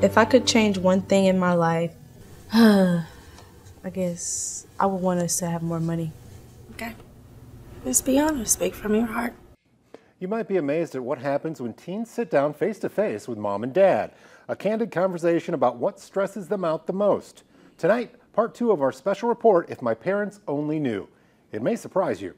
If I could change one thing in my life, I guess I would want us to have more money. Okay. Just be honest. Speak from your heart. You might be amazed at what happens when teens sit down face-to-face with mom and dad. A candid conversation about what stresses them out the most. Tonight, part 2 of our special report, If My Parents Only Knew. It may surprise you.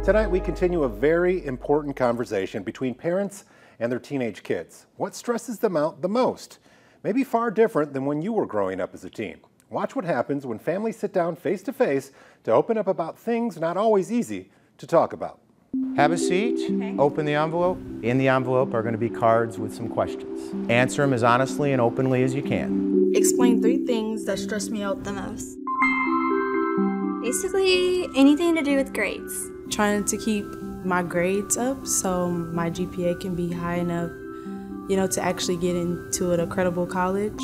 Tonight, we continue a very important conversation between parents and their teenage kids. What stresses them out the most? Maybe far different than when you were growing up as a teen. Watch what happens when families sit down face-to-face to open up about things not always easy to talk about. Have a seat, open the envelope. In the envelope are going to be cards with some questions. Answer them as honestly and openly as you can. Explain 3 things that stress me out the most. Basically, anything to do with grades. Trying to keep my grades up so my GPA can be high enough, to actually get into a credible college.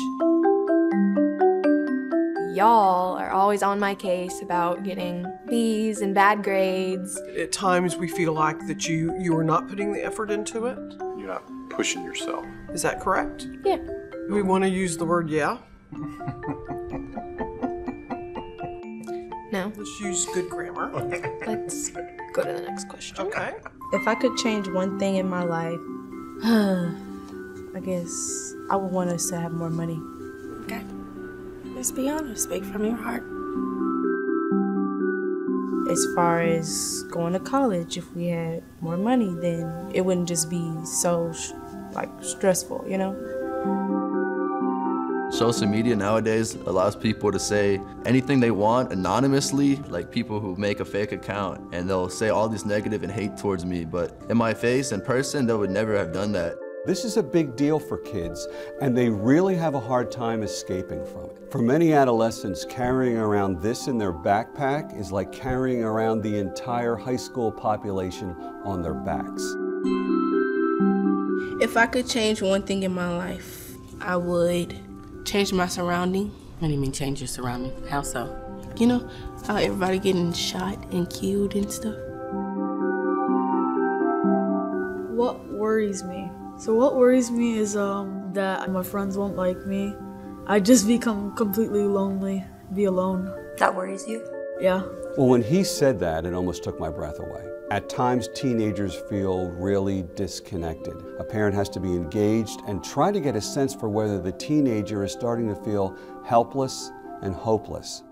Y'all are always on my case about getting B's and bad grades. At times we feel like that you are not putting the effort into it. You're not pushing yourself. Is that correct? Yeah. Do we want to use the word yeah? No. Let's use good grammar. Let's go to the next question. Okay. If I could change one thing in my life, I guess I would want us to have more money. Okay. Just be honest. Speak from your heart. As far as going to college, if we had more money, then it wouldn't just be so stressful, Social media nowadays allows people to say anything they want anonymously, like people who make a fake account, and they'll say all this negative and hate towards me, but in my face, in person, they would never have done that. This is a big deal for kids, and they really have a hard time escaping from it. For many adolescents, carrying around this in their backpack is like carrying around the entire high school population on their backs. If I could change one thing in my life, I would change my surrounding. What do you mean change your surrounding? How so? How everybody getting shot and killed and stuff. What worries me? So what worries me is that my friends won't like me. I just become completely lonely, be alone. That worries you? Yeah. Well, when he said that, it almost took my breath away. At times, teenagers feel really disconnected. A parent has to be engaged and try to get a sense for whether the teenager is starting to feel helpless and hopeless.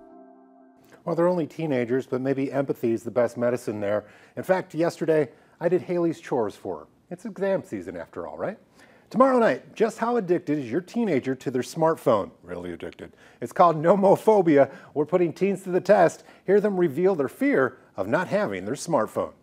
Well, they're only teenagers, but maybe empathy is the best medicine there. In fact, yesterday, I did Haley's chores for her. It's exam season after all, right? Tomorrow night, just how addicted is your teenager to their smartphone? Really addicted. It's called nomophobia. We're putting teens to the test. Hear them reveal their fear of not having their smartphone.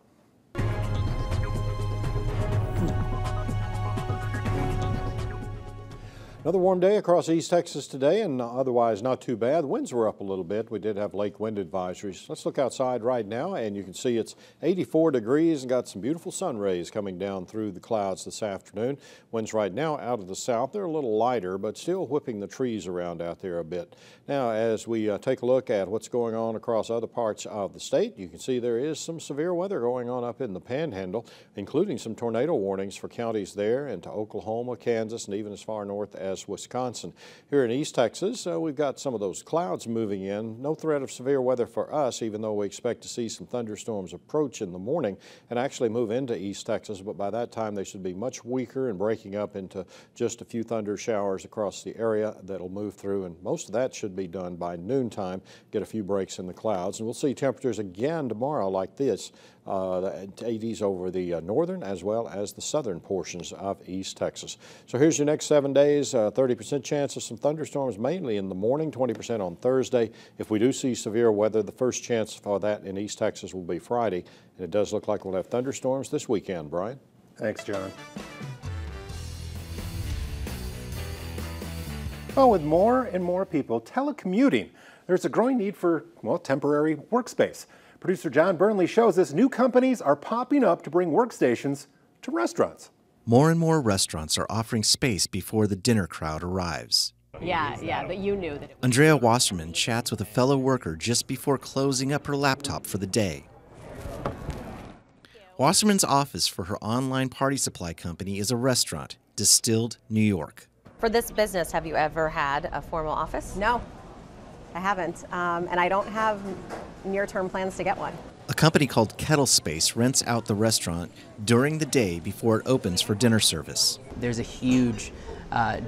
Another warm day across East Texas today, and otherwise not too bad. Winds were up a little bit. We did have lake wind advisories. Let's look outside right now, and you can see it's 84 degrees and got some beautiful sun rays coming down through the clouds this afternoon. Winds right now out of the south. They're a little lighter, but still whipping the trees around out there a bit. Now, as we take a look at what's going on across other parts of the state, you can see there is some severe weather going on up in the Panhandle, including some tornado warnings for counties there into Oklahoma, Kansas, and even as far north as Wisconsin. Here in East Texas, we've got some of those clouds moving in. No threat of severe weather for us, even though we expect to see some thunderstorms approach in the morning and actually move into East Texas. But by that time, they should be much weaker and breaking up into just a few thunder showers across the area that'll move through. And most of that should be done by noontime, get a few breaks in the clouds. And we'll see temperatures again tomorrow like this. The 80s over the northern as well as the southern portions of East Texas. So here's your next 7 days, 30% chance of some thunderstorms mainly in the morning, 20% on Thursday. If we do see severe weather, the first chance for that in East Texas will be Friday. And it does look like we'll have thunderstorms this weekend, Brian. Thanks, John. Well, with more and more people telecommuting, there's a growing need for, temporary workspace. Producer John Burnley shows us new companies are popping up to bring workstations to restaurants. More and more restaurants are offering space before the dinner crowd arrives. Yeah, but you knew that. Andrea Wasserman chats with a fellow worker just before closing up her laptop for the day. Wasserman's office for her online party supply company is a restaurant, Distilled, New York. For this business, have you ever had a formal office? No, I haven't. And I don't have near-term plans to get one. A company called Kettle Space rents out the restaurant during the day before it opens for dinner service. There's a huge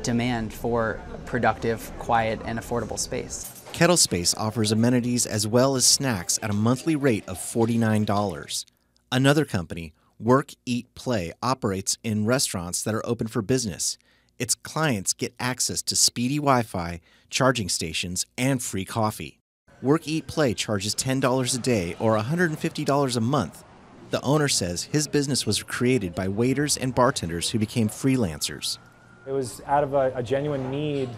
demand for productive, quiet, and affordable space. Kettle Space offers amenities as well as snacks at a monthly rate of $49. Another company, Work, Eat, Play, operates in restaurants that are open for business. Its clients get access to speedy Wi-Fi, charging stations, and free coffee. Work, Eat, Play charges $10 a day or $150 a month. The owner says his business was created by waiters and bartenders who became freelancers. It was out of a genuine need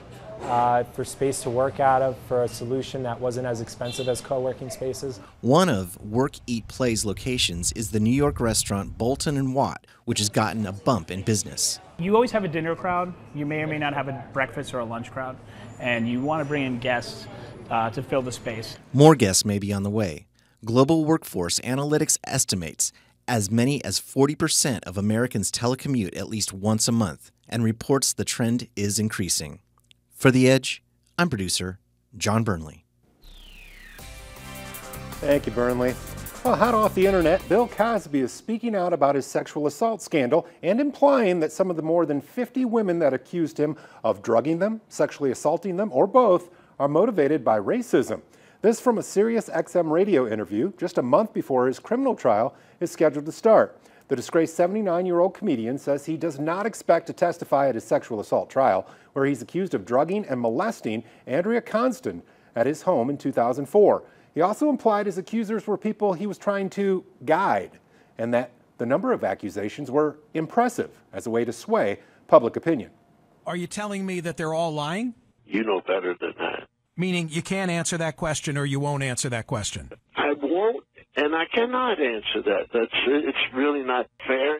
for space to work out of, for a solution that wasn't as expensive as co-working spaces. One of Work, Eat, Play's locations is the New York restaurant Bolton & Watt, which has gotten a bump in business. You always have a dinner crowd. You may or may not have a breakfast or a lunch crowd, and you want to bring in guests to fill the space. More guests may be on the way. Global Workforce Analytics estimates as many as 40% of Americans telecommute at least once a month and reports the trend is increasing. For The Edge, I'm producer John Burnley. Thank you, Burnley. Well, hot off the internet, Bill Cosby is speaking out about his sexual assault scandal and implying that some of the more than 50 women that accused him of drugging them, sexually assaulting them, or both are motivated by racism. This from a Sirius XM radio interview just a month before his criminal trial is scheduled to start. The disgraced 79-year-old comedian says he does not expect to testify at his sexual assault trial, where he's accused of drugging and molesting Andrea Constant at his home in 2004. He also implied his accusers were people he was trying to guide, and that the number of accusations were impressive as a way to sway public opinion. Are you telling me that they're all lying? You know better than that. Meaning you can't answer that question or you won't answer that question? I won't, and I cannot answer that. It's really not fair.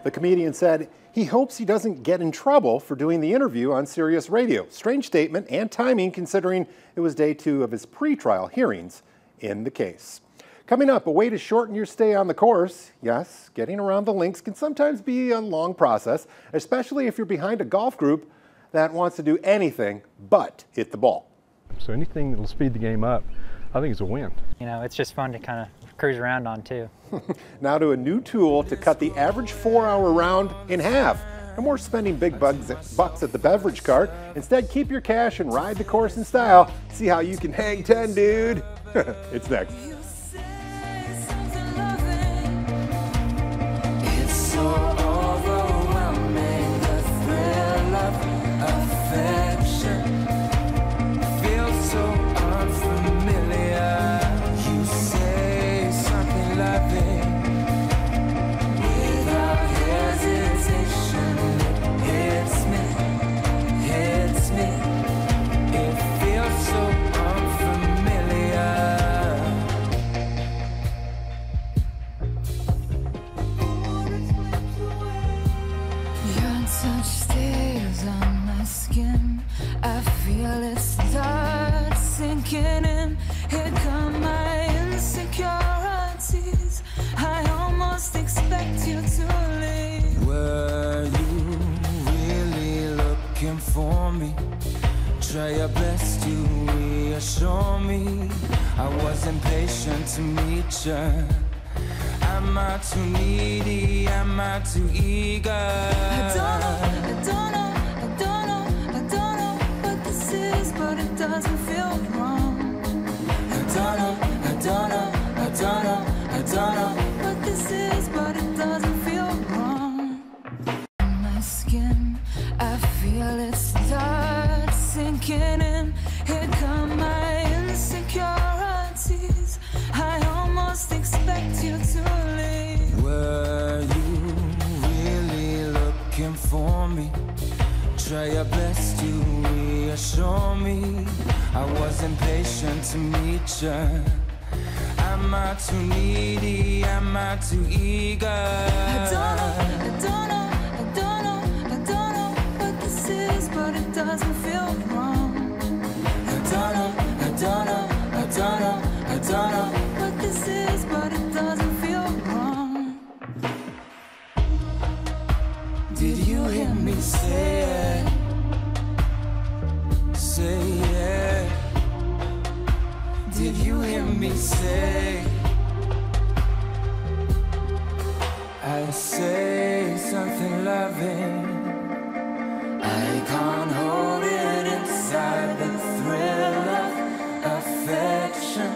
The comedian said he hopes he doesn't get in trouble for doing the interview on Sirius Radio. Strange statement and timing considering it was day 2 of his pre-trial hearings in the case. Coming up, a way to shorten your stay on the course. Yes, getting around the links can sometimes be a long process, especially if you're behind a golf group that wants to do anything but hit the ball. So anything that'll speed the game up, I think is a win. You know, it's just fun to kind of cruise around on too. Now to a new tool to cut the average 4-hour round in half. No more spending big bucks at the beverage cart. Instead, keep your cash and ride the course in style. See how you can hang 10, dude. It's next. Try your best to reassure me I wasn't patient to meet you. Am I too needy? Am I too eager? I don't know what this is, but it doesn't feel wrong. I don't know what this is, but it doesn't feel wrong. My skin, I feel it start sinking in. Here come my insecurities. I almost expect you to leave. Were you really looking for me? Try your best to reassure me. I wasn't patient to meet you. Am I too needy? Am I too eager? I don't know what this is, but it doesn't feel wrong. I don't know what this is, but it doesn't feel wrong. Did you hear me say it? Say it. Did you hear me say? I say something loving. I can't hold it inside. The thrill of affection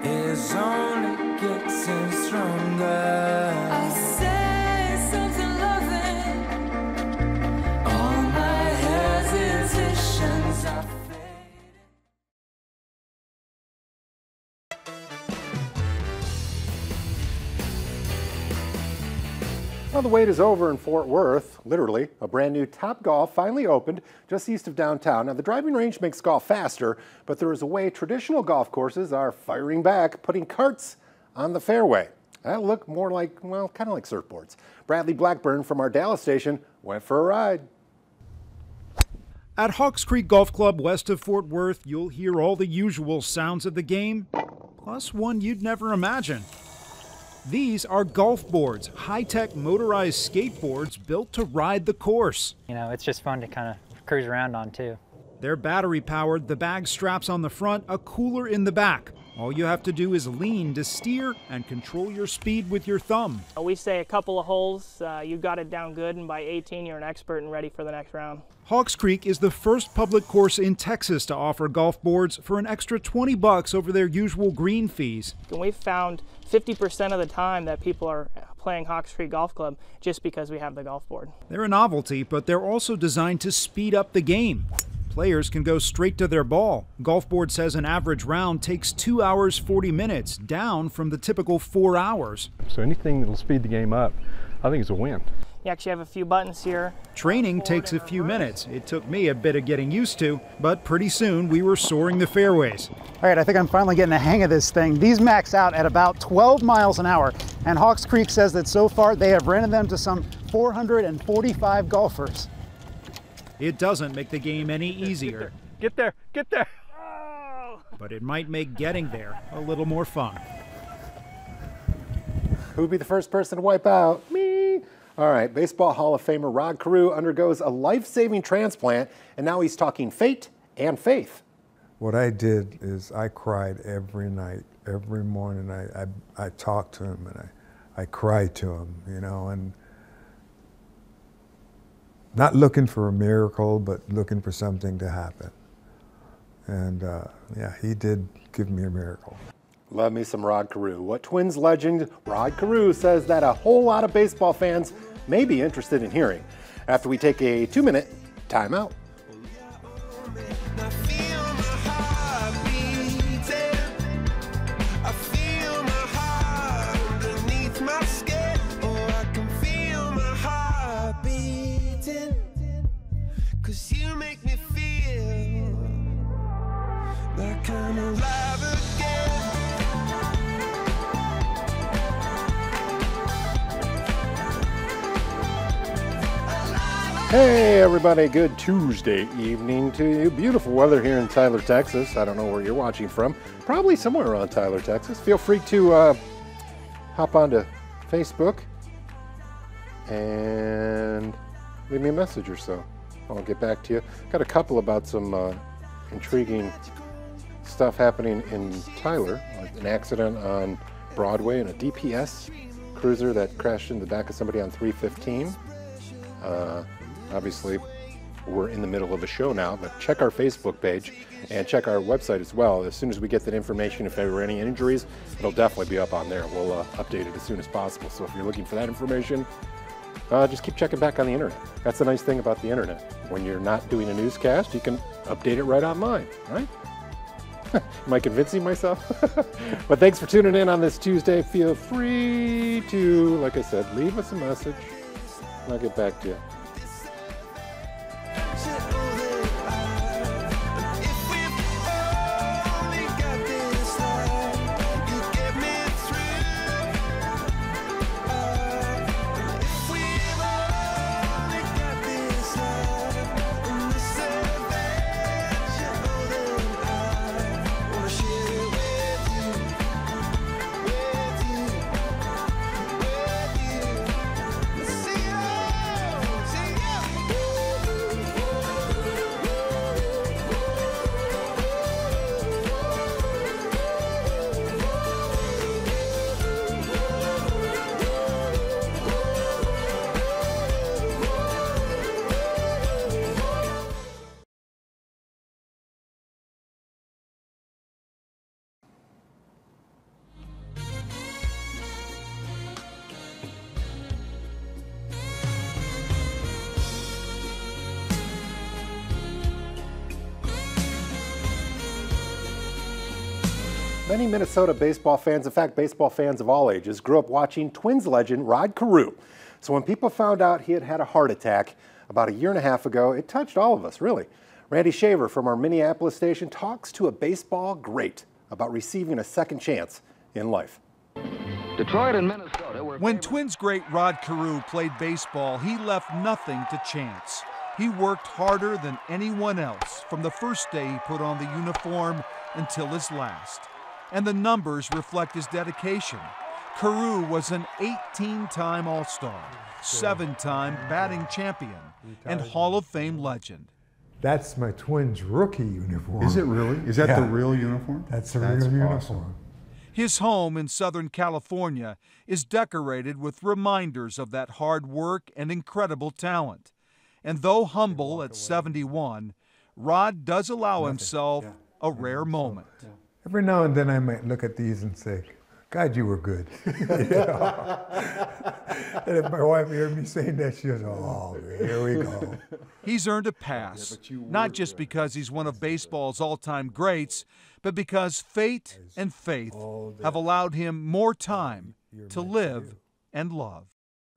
is only getting stronger. I say something loving. All my hesitations are Well, the wait is over in Fort Worth. Literally, a brand new Topgolf finally opened just east of downtown. Now, the driving range makes golf faster, but there is a way traditional golf courses are firing back, putting carts on the fairway. That look more like, well, kind of like surfboards. Bradley Blackburn from our Dallas station went for a ride. At Hawks Creek Golf Club west of Fort Worth, you'll hear all the usual sounds of the game, plus one you'd never imagine. These are golf boards, high-tech motorized skateboards built to ride the course. You know, it's just fun to kind of cruise around on too. They're battery-powered, the bag straps on the front, a cooler in the back. All you have to do is lean to steer and control your speed with your thumb. We say a couple of holes, you got it down good, and by 18 you're an expert and ready for the next round. Hawks Creek is the first public course in Texas to offer golf boards for an extra $20 over their usual green fees. And we've found 50% of the time that people are playing Hawks Creek Golf Club just because we have the golf board. They're a novelty, but they're also designed to speed up the game. Players can go straight to their ball. Golf Board says an average round takes 2 hours 40 minutes, down from the typical 4 hours. So anything that'll speed the game up, I think is a win. You actually have a few buttons here. Training takes a few minutes. It took me a bit of getting used to, but pretty soon we were soaring the fairways. All right, I think I'm finally getting the hang of this thing. These max out at about 12 miles an hour, and Hawks Creek says that so far they have rented them to some 445 golfers. It doesn't make the game any easier. Get there, get there. But it might make getting there a little more fun. Who'd be the first person to wipe out? Me. All right, Baseball Hall of Famer Rod Carew undergoes a life-saving transplant, and now he's talking fate and faith. What I did is I cried every night, every morning. I talked to him and I cried to him, you know, and not looking for a miracle, but looking for something to happen. And yeah, he did give me a miracle. Love me some Rod Carew. What Twins legend Rod Carew says that a whole lot of baseball fans may be interested in hearing after we take a 2-minute timeout. Cause you make me feel like I'm alive again. Hey everybody, good Tuesday evening to you. Beautiful weather here in Tyler, Texas. I don't know where you're watching from. Probably somewhere around Tyler, Texas. Feel free to hop onto Facebook and leave me a message or so. I'll get back to you. Got a couple about some intriguing stuff happening in Tyler. An accident on Broadway and a DPS cruiser that crashed in the back of somebody on 315. Obviously, we're in the middle of a show now, but check our Facebook page and check our website as well. As soon as we get that information, if there were any injuries, it'll definitely be up on there. We'll update it as soon as possible. So if you're looking for that information, just keep checking back on the internet. That's the nice thing about the internet. When you're not doing a newscast, you can update it right online, right? Am I convincing myself? But thanks for tuning in on this Tuesday. Feel free to, like I said, leave us a message and I'll get back to you. Many Minnesota baseball fans, in fact, baseball fans of all ages, grew up watching Twins legend Rod Carew. So when people found out he had had a heart attack about a year and a half ago, it touched all of us, really. Randy Shaver from our Minneapolis station talks to a baseball great about receiving a second chance in life. Detroit and Minnesota were... When Twins great Rod Carew played baseball, he left nothing to chance. He worked harder than anyone else from the first day he put on the uniform until his last. And the numbers reflect his dedication. Carew was an 18-time All-Star, 7-time batting champion, and Hall of Fame legend. That's my Twins rookie uniform. Is it really? Is that the real uniform? That's the real uniform. Awesome. His home in Southern California is decorated with reminders of that hard work and incredible talent. And though humble at 71, Rod does allow himself a rare moment. Every now and then I might look at these and say, God, you were good. And if my wife heard me saying that, she goes, oh, here we go. He's earned a pass, not just because he's one of baseball's all-time greats, but because fate and faith have allowed him more time to live and love.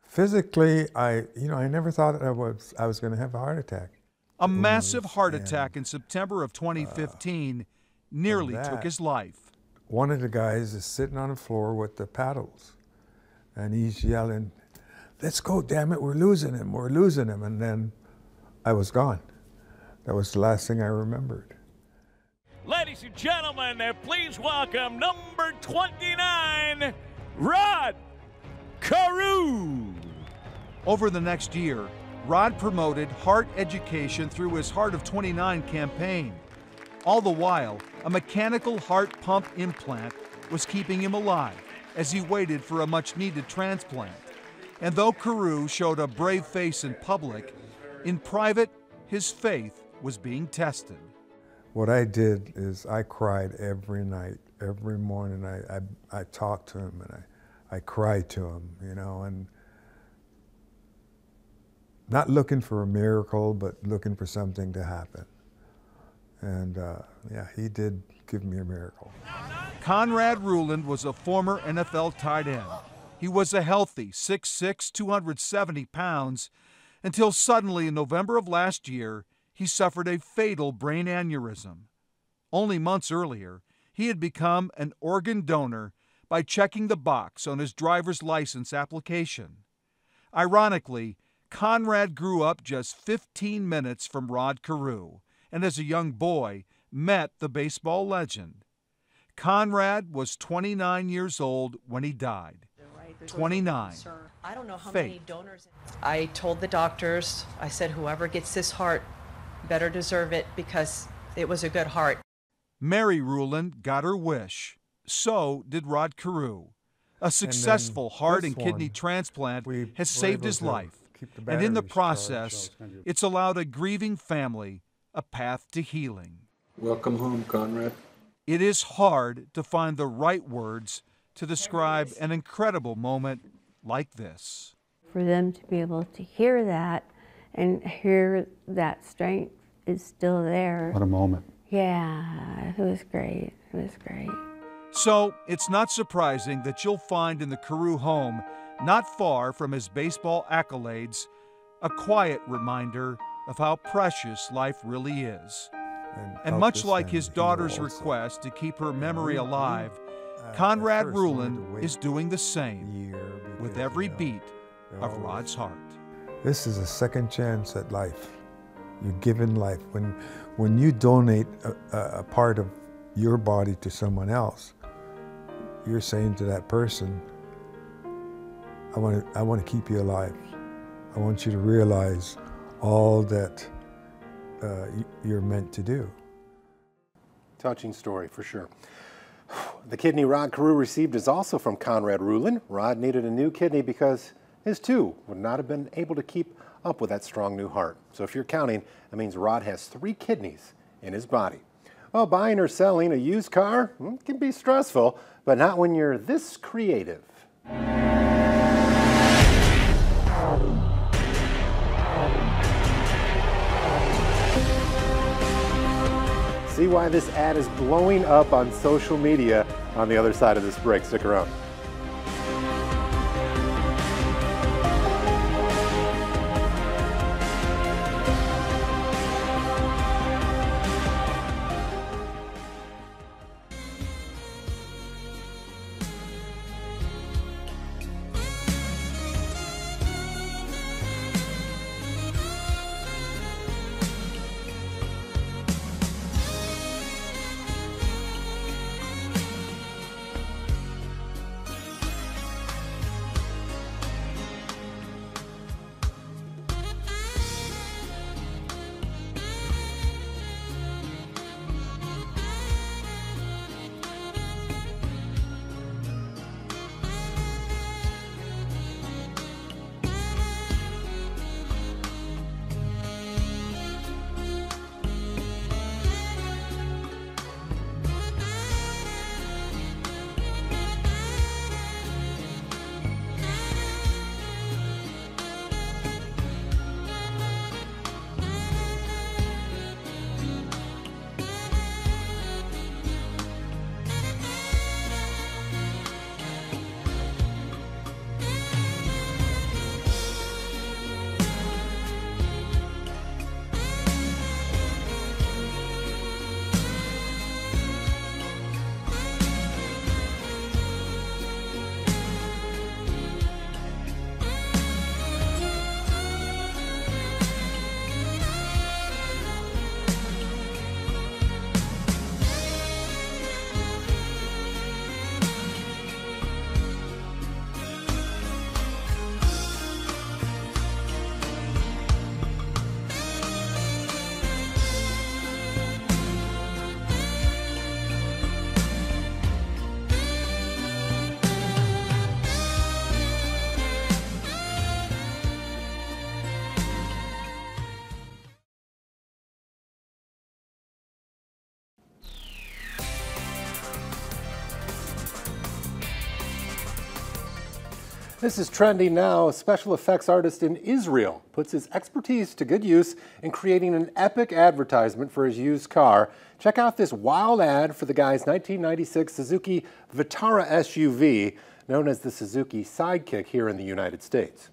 Physically, I never thought I was going to have a heart attack. A massive heart attack in September of 2015 nearly took his life. One of the guys is sitting on the floor with the paddles, and he's yelling, let's go, damn it, we're losing him, we're losing him. And then I was gone. That was the last thing I remembered. Ladies and gentlemen, please welcome number 29, Rod Carew. Over the next year, Rod promoted heart education through his Heart of 29 campaign. All the while, a mechanical heart pump implant was keeping him alive as he waited for a much-needed transplant. And though Carew showed a brave face in public, in private, his faith was being tested. What I did is I cried every night, every morning. I talked to him and I cried to him, and not looking for a miracle, but looking for something to happen. And yeah, he did give me a miracle. Conrad Ruland was a former NFL tight end. He was a healthy 6'6", 270 pounds, until suddenly in November of last year, he suffered a fatal brain aneurysm. Only months earlier, he had become an organ donor by checking the box on his driver's license application. Ironically, Conrad grew up just 15 minutes from Rod Carew, and as a young boy, met the baseball legend. Conrad was 29 years old when he died. 29. I don't know how Fate. many donors. I told the doctors, I said, whoever gets this heart better deserve it because it was a good heart. Mary Ruland got her wish. So did Rod Carew. A successful heart and kidney transplant has saved his life. And in the process, it's allowed a grieving family a path to healing. Welcome home, Conrad. It is hard to find the right words to describe an incredible moment like this. For them to be able to hear that and hear that strength is still there. What a moment. Yeah, it was great. It was great. So it's not surprising that you'll find in the Carew home, not far from his baseball accolades, a quiet reminder of how precious life really is. And much like his daughter's request to keep her memory alive, Conrad Ruland is doing the same with every beat of Rod's heart. This is a second chance at life. You're given life. When you donate a part of your body to someone else, you're saying to that person, I want to keep you alive. I want you to realize all that you're meant to do. Touching story, for sure. The kidney Rod Carew received is also from Conrad Ruland. Rod needed a new kidney because his two would not have been able to keep up with that strong new heart. So if you're counting, that means Rod has 3 kidneys in his body. Well, buying or selling a used car can be stressful, but not when you're this creative. See why this ad is blowing up on social media. on the other side of this break. Stick around. This is trending now. A special effects artist in Israel puts his expertise to good use in creating an epic advertisement for his used car. Check out this wild ad for the guy's 1996 Suzuki Vitara SUV, known as the Suzuki Sidekick here in the United States.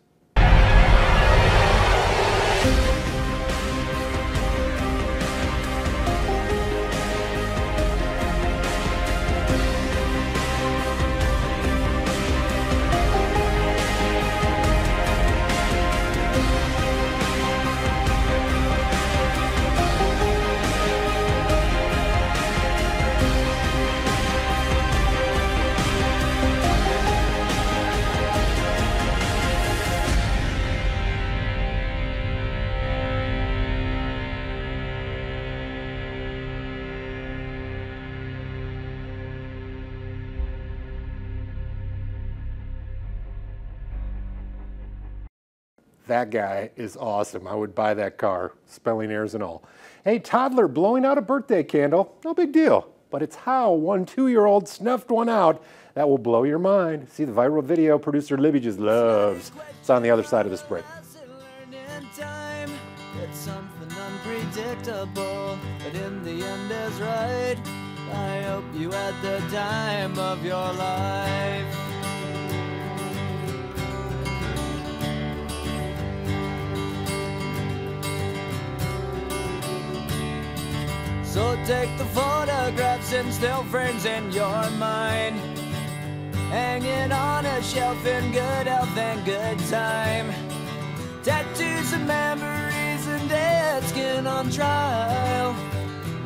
That guy is awesome. I would buy that car, spelling errors and all. Hey, toddler blowing out a birthday candle, no big deal. But it's how one 2-year-old snuffed one out that will blow your mind. See the viral video producer Libby just loves. It's on the other side of this break. It's something unpredictable, but in the end is right. I hope you had the time of your life. So take the photographs and still frames in your mind, hanging on a shelf in good health and good time. Tattoos and memories and dead skin on trial.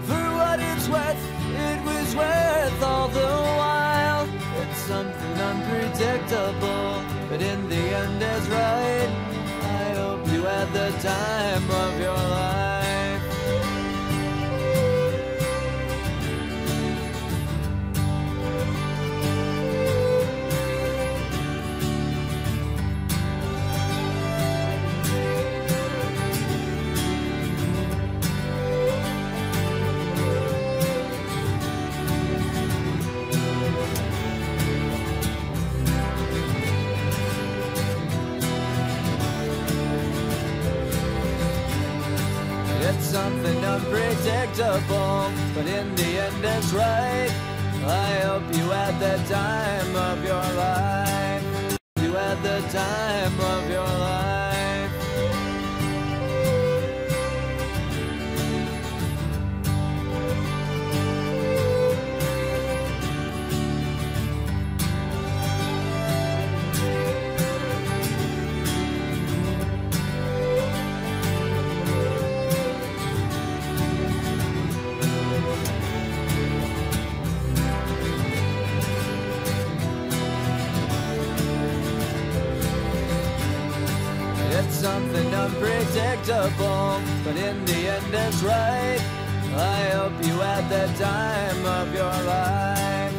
For what it's worth, it was worth all the while. It's something unpredictable, but in the end is right. I hope you had the time of your life. It's something unpredictable, but in the end it's right. I hope you had the time of your life. You had the time of your life. It's something unpredictable, but in the end it's right. I hope you had the time of your life.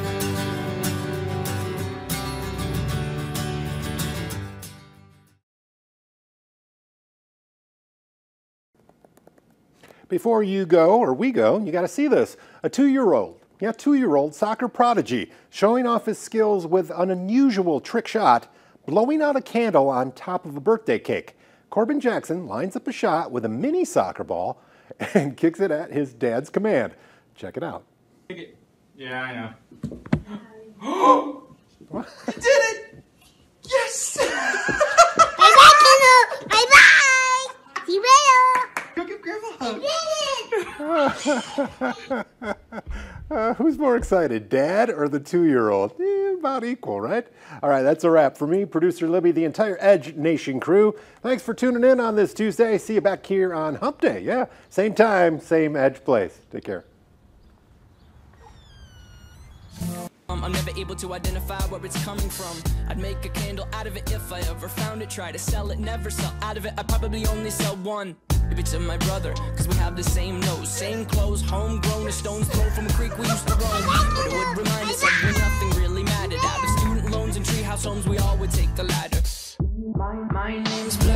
Before you go, or we go, you got to see this. A 2-year-old soccer prodigy showing off his skills with an unusual trick shot, blowing out a candle on top of a birthday cake. Corbin Jackson lines up a shot with a mini soccer ball and kicks it at his dad's command. Check it out. Yeah, I know. What? I did it! Yes! Bye-bye! Bye-bye! See you later! Go give Grandma a hug. Who's more excited, Dad or the 2-year-old? About equal, right? All right, that's a wrap for me, producer Libby, the entire Edge Nation crew. Thanks for tuning in on this Tuesday. See you back here on Hump Day. Yeah, same time, same Edge place. Take care. I'm never able to identify where it's coming from. I'd make a candle out of it if I ever found it. Try to sell it, never sell out of it. I'd probably only sell one. Maybe to my brother, cause we have the same nose, same clothes, homegrown, a stone's throw from a creek we used to roam. But it would remind us of when nothing really mattered. Out of student loans and treehouse homes, we all would take the ladder. My name's Black.